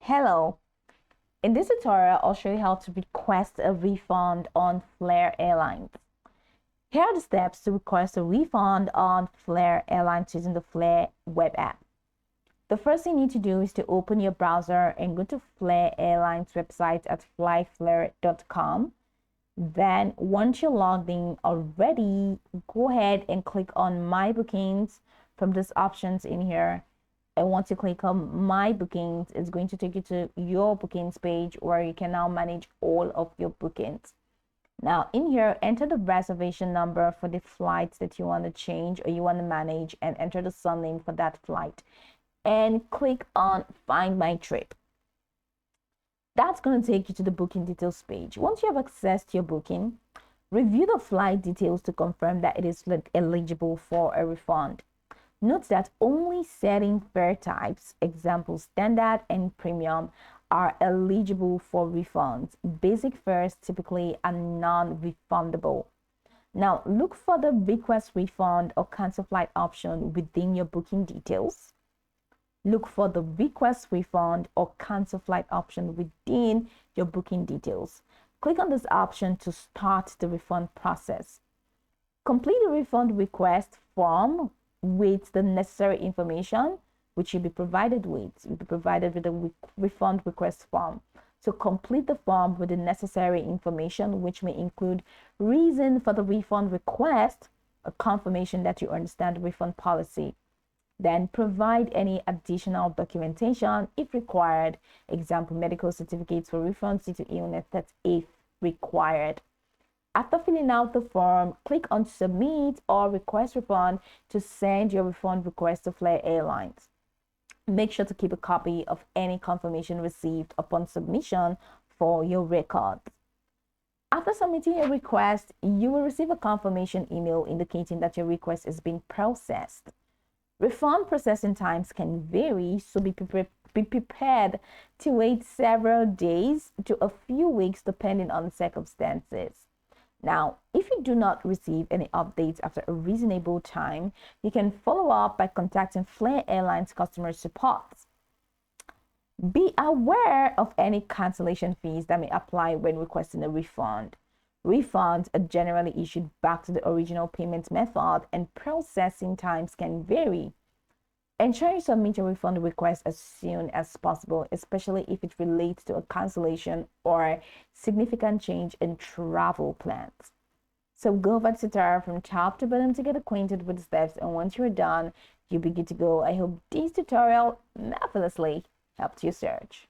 Hello, in this tutorial, I'll show you how to request a refund on Flair Airlines. Here are the steps to request a refund on Flair Airlines using the Flair web app. The first thing you need to do is to open your browser and go to Flair Airlines website at flyflair.com. Then once you're logged in already, go ahead and click on My Bookings from these options in here. And once you click on My Bookings, it's going to take you to your bookings page where you can now manage all of your bookings. Now in here, enter the reservation number for the flights that you want to change or you want to manage, and enter the surname for that flight and click on Find My Trip. That's going to take you to the booking details page. Once you have accessed your booking, review the flight details to confirm that it is eligible for a refund. Note that only certain fare types, example standard and premium, are eligible for refunds. Basic fares typically are non-refundable. Now look for the request refund or cancel flight option within your booking details. Look for the request refund or cancel flight option within your booking details. Click on this option to start the refund process. Complete the refund request form with the necessary information which you'll be provided with. You'll be provided with a refund request form. So complete the form with the necessary information, which may include reason for the refund request, a confirmation that you understand the refund policy. Then provide any additional documentation if required, example medical certificates for refunds due to illness, that's if required. After filling out the form, click on Submit or Request Refund to send your refund request to Flair Airlines. Make sure to keep a copy of any confirmation received upon submission for your records. After submitting your request, you will receive a confirmation email indicating that your request is being processed. Refund processing times can vary, so be prepared to wait several days to a few weeks depending on the circumstances. Now, if you do not receive any updates after a reasonable time, you can follow up by contacting Flair Airlines customer support. Be aware of any cancellation fees that may apply when requesting a refund. Refunds are generally issued back to the original payment method, and processing times can vary. Ensure you submit your refund request as soon as possible, especially if it relates to a cancellation or significant change in travel plans. So go over the tutorial from top to bottom to get acquainted with the steps, and once you're done, you'll be good to go. I hope this tutorial marvelously helped you search.